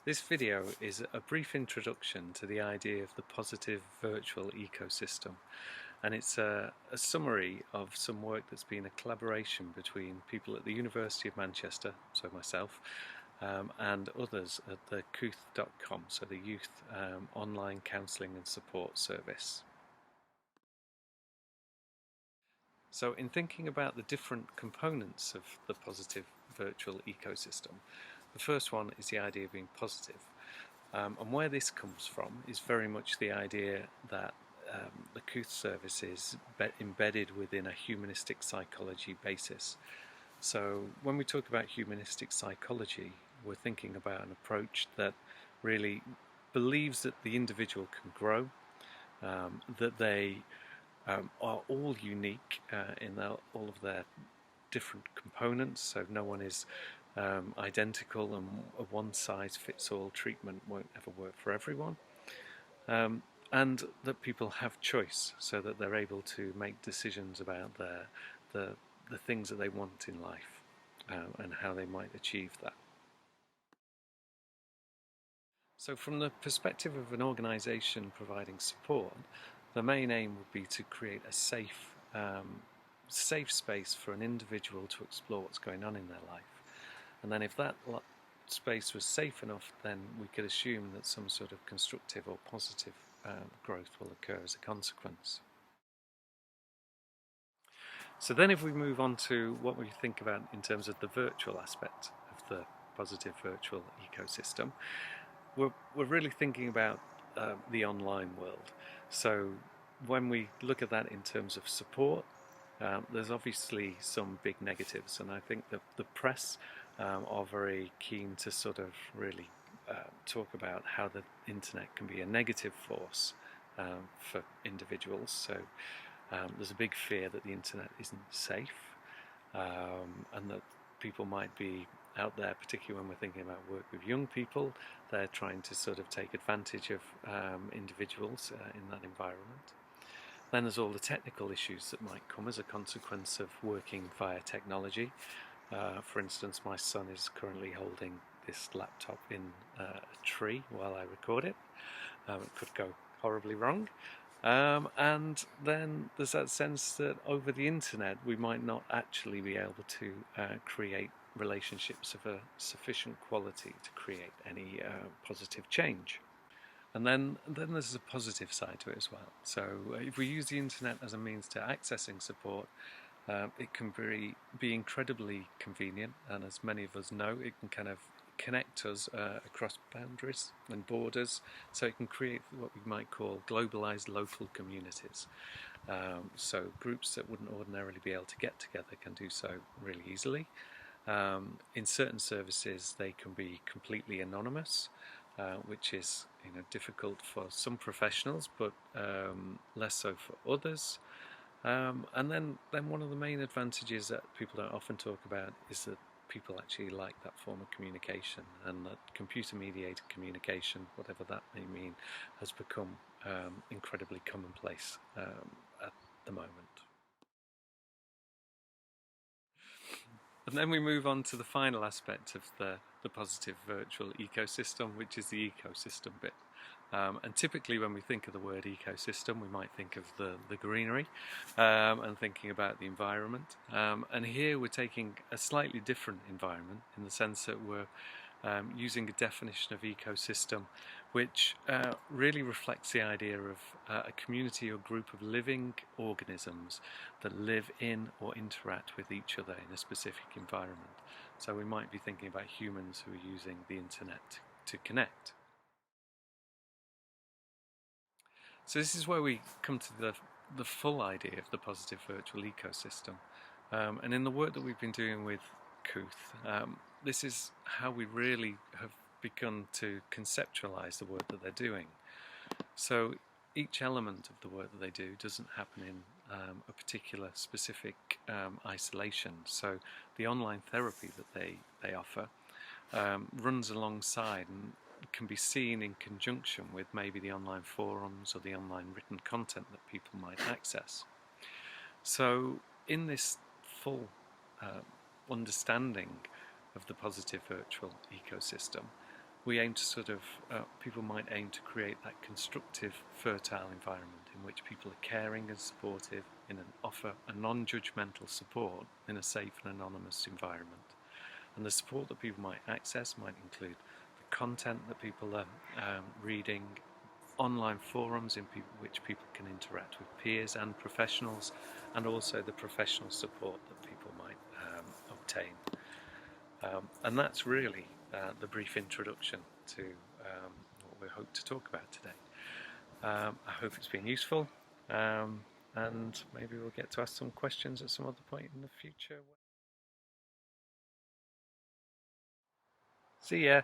This video is a brief introduction to the idea of the positive virtual ecosystem, and it's a summary of some work that's been a collaboration between people at the University of Manchester, so myself, and others at the couth.com, so the Youth Online Counselling and Support Service. So in thinking about the different components of the positive virtual ecosystem, the first one is the idea of being positive. And where this comes from is very much the idea that the Couth service is embedded within a humanistic psychology basis. So when we talk about humanistic psychology, we're thinking about an approach that really believes that the individual can grow, that they are all unique in all of their different components, so no one is identical, and a one-size-fits-all treatment won't ever work for everyone, and that people have choice, so that they're able to make decisions about the things that they want in life and how they might achieve that. So from the perspective of an organisation providing support, the main aim would be to create a safe space for an individual to explore what's going on in their life. And then if that space was safe enough, then we could assume that some sort of constructive or positive growth will occur as a consequence. So then if we move on to what we think about in terms of the virtual aspect of the positive virtual ecosystem, we're really thinking about the online world. So when we look at that in terms of support, there's obviously some big negatives, and I think that the press are very keen to sort of really talk about how the internet can be a negative force for individuals. So there's a big fear that the internet isn't safe, and that people might be out there, particularly when we're thinking about work with young people, they're trying to sort of take advantage of individuals in that environment. Then there's all the technical issues that might come as a consequence of working via technology. For instance, my son is currently holding this laptop in a tree while I record it. It could go horribly wrong. And then there's that sense that over the internet we might not actually be able to create relationships of a sufficient quality to create any positive change. And then there's a positive side to it as well. So if we use the internet as a means to accessing support, it can be incredibly convenient, and as many of us know, it can kind of connect us across boundaries and borders, so it can create what we might call globalized local communities. So groups that wouldn't ordinarily be able to get together can do so really easily. In certain services they can be completely anonymous, which is difficult for some professionals, but less so for others. And then one of the main advantages that people don't often talk about is that people actually like that form of communication, and that computer-mediated communication, whatever that may mean, has become incredibly commonplace at the moment. And then we move on to the final aspect of the positive virtual ecosystem, which is the ecosystem bit. And typically when we think of the word ecosystem, we might think of the greenery and thinking about the environment. And here we're taking a slightly different environment, in the sense that we're using a definition of ecosystem which really reflects the idea of a community or group of living organisms that live in or interact with each other in a specific environment. So we might be thinking about humans who are using the internet to connect. So this is where we come to the full idea of the positive virtual ecosystem. And in the work that we've been doing with Couth, this is how we really have begun to conceptualize the work that they're doing. So each element of the work that they do doesn't happen in a particular specific isolation. So the online therapy that they offer runs alongside and can be seen in conjunction with maybe the online forums or the online written content that people might access. So in this full understanding of the positive virtual ecosystem, we aim to sort of, people might aim to create that constructive, fertile environment in which people are caring and supportive, offer a non-judgmental support in a safe and anonymous environment. And the support that people might access might include the content that people are reading, online forums in which people can interact with peers and professionals, and also the professional support that people might obtain. And that's really the brief introduction to what we hope to talk about today. I hope it's been useful, and maybe we'll get to ask some questions at some other point in the future. See ya!